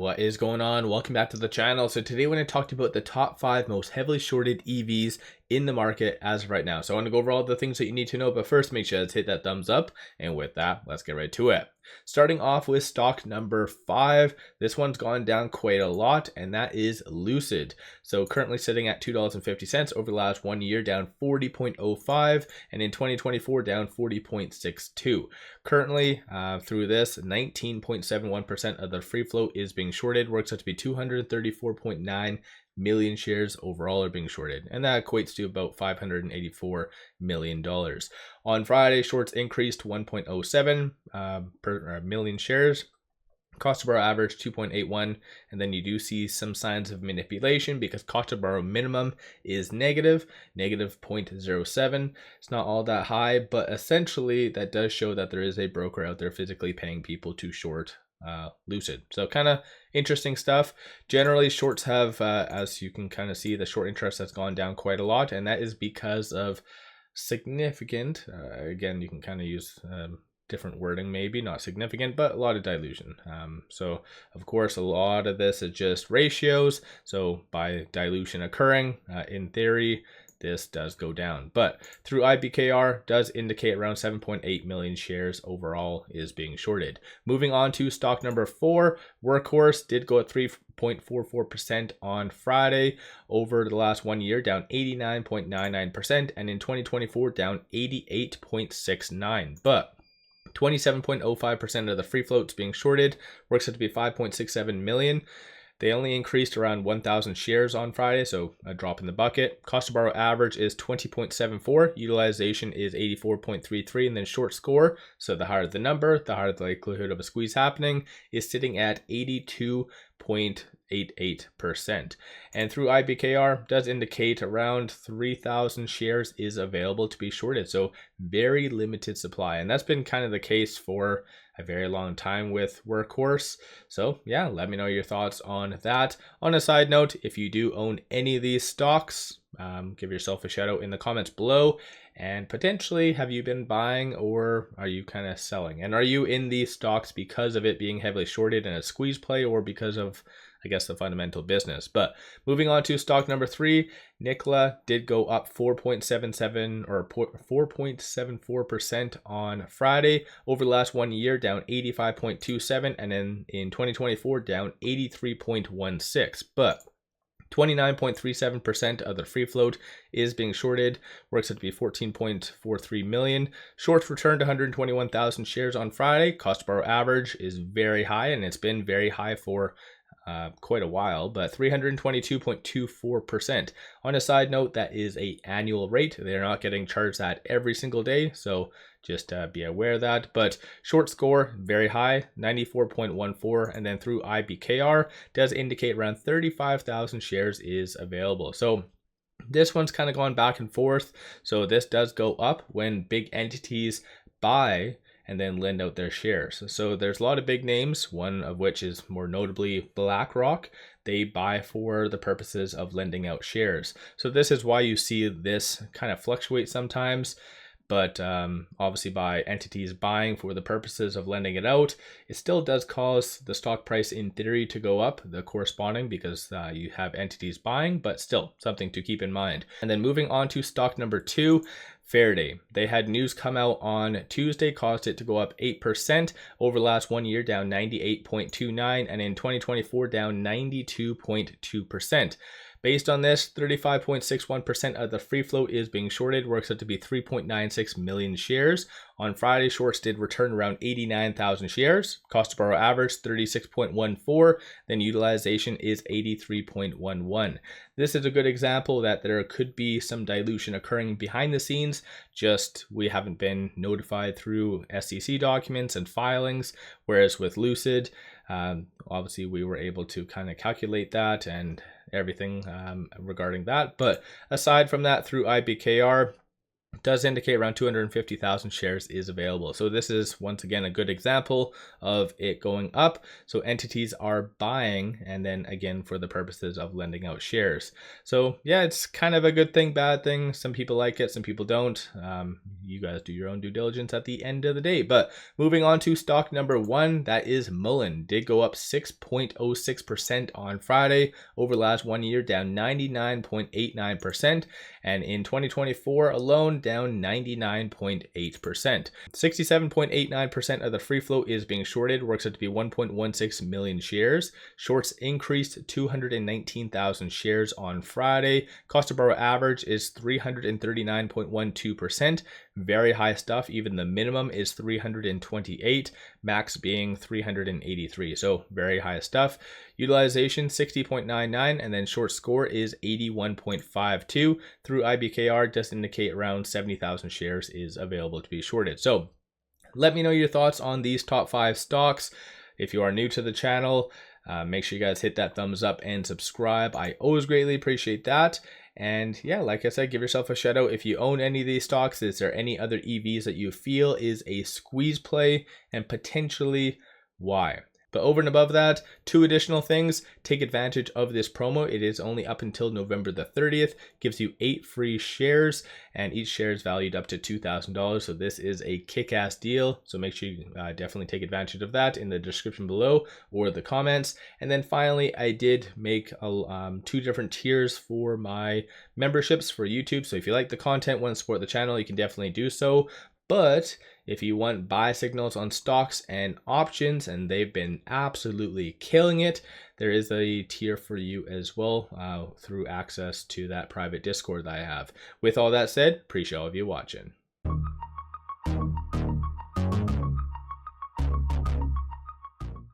What is going on? Welcome back to the channel. So today we're going to talk about the top 5 most heavily shorted EVs in the market as of right now. So I want to go over all the things that you need to know, but first make sure to hit that thumbs up. And with that, let's get right to it. Starting off with stock number 5, this one's gone down quite a lot, and that is Lucid. So currently sitting at $2.50 over the last 1 year, down 40.05, and in 2024 down 40.62. Currently through this, 19.71% of the free float is being shorted. Works out to be 234.9 million shares overall are being shorted, and that equates to about $584 million. On Friday, shorts increased 1.07 per million shares. Cost to borrow average 2.81, and then you do see some signs of manipulation because cost to borrow minimum is negative 0.07. It's not all that high, but essentially that does show that there is a broker out there physically paying people to short Lucid. So kind of interesting stuff. Generally, shorts have, as you can kind of see, the short interest has gone down quite a lot, and that is because of significant, again, you can kind of use different wording, maybe not significant, but a lot of dilution. So of course, a lot of this is just ratios. So by dilution occurring, in theory, this does go down, but through IBKR does indicate around 7.8 million shares overall is being shorted. Moving on to stock number 4, Workhorse did go at 3.44% on Friday over the last 1 year, down 89.99%, and in 2024 down 88.69. But 27.05% of the free floats being shorted, works out to be 5.67 million. They only increased around 1,000 shares on Friday, so a drop in the bucket. Cost to borrow average is 20.74. Utilization is 84.33, and then short score, so the higher the number, the higher the likelihood of a squeeze happening, is sitting at 82.88%. And through IBKR does indicate around 3,000 shares is available to be shorted, so very limited supply, and that's been kind of the case for a very long time with Workhorse. So yeah, let me know your thoughts on that. On a side note, if you do own any of these stocks, give yourself a shout out in the comments below, and potentially have you been buying or are you kind of selling, and are you in these stocks because of it being heavily shorted and a squeeze play, or because of, I guess, the fundamental business. But moving on to stock number 3, NKLA did go up 4.77 or 4.74% on Friday over the last 1 year, down 85.27, and then in 2024 down 83.16. But 29.37% of the free float is being shorted, works out to be 14.43 million. Shorts returned 121,000 shares on Friday. Cost to borrow average is very high, and it's been very high for quite a while, but 322.24%. On a side note, that is a annual rate. They're not getting charged that every single day, so just be aware of that. But short score very high, 94.14, and then through IBKR does indicate around 35,000 shares is available. So this one's kind of gone back and forth. So this does go up when big entities buy and then lend out their shares. So there's a lot of big names, one of which is more notably BlackRock. They buy for the purposes of lending out shares. So this is why you see this kind of fluctuate sometimes. But obviously by entities buying for the purposes of lending it out, it still does cause the stock price in theory to go up, the corresponding, because you have entities buying, but still something to keep in mind. And then moving on to stock number 2, Faraday. They had news come out on Tuesday, caused it to go up 8% over the last 1 year, down 98.29, and in 2024 down 92.2%. Based on this, 35.61% of the free float is being shorted, works out to be 3.96 million shares. On Friday, shorts did return around 89,000 shares. Cost to borrow average 36.14, then utilization is 83.11. This is a good example that there could be some dilution occurring behind the scenes, just we haven't been notified through SEC documents and filings, whereas with Lucid, obviously we were able to kind of calculate that and everything regarding that. But aside from that, through IBKR, does indicate around 250,000 shares is available. So this is once again a good example of it going up. So entities are buying, and then again for the purposes of lending out shares. So yeah, it's kind of a good thing, bad thing. Some people like it, some people don't. You guys do your own due diligence at the end of the day. But moving on to stock number 1, that is MULN. Did go up 6.06% on Friday. Over the last 1 year, down 99.89%. And in 2024 alone, down 99.8%. 67.89% of the free float is being shorted, works out to be 1.16 million shares. Shorts increased 219,000 shares on Friday. Cost to borrow average is 339.12%. Very high stuff. Even the minimum is 328, max being 383. So very high stuff. Utilization 60.99, and then short score is 81.52. Through IBKR does indicate around 70,000 shares is available to be shorted. So let me know your thoughts on these top 5 stocks. If you are new to the channel, make sure you guys hit that thumbs up and subscribe. I always greatly appreciate that. And yeah, like I said, give yourself a shout out if you own any of these stocks. Is there any other EVs that you feel is a squeeze play, and potentially why? But over and above that, 2 additional things. Take advantage of this promo. It is only up until November the 30th. Gives you 8 free shares, and each share is valued up to $2,000. So this is a kick-ass deal. So make sure you definitely take advantage of that in the description below or the comments. And then finally, I did make 2 different tiers for my memberships for YouTube. So if you like the content, want to support the channel, you can definitely do so. But if you want buy signals on stocks and options, and they've been absolutely killing it, there is a tier for you as well through access to that private Discord that I have. With all that said, appreciate all of you watching.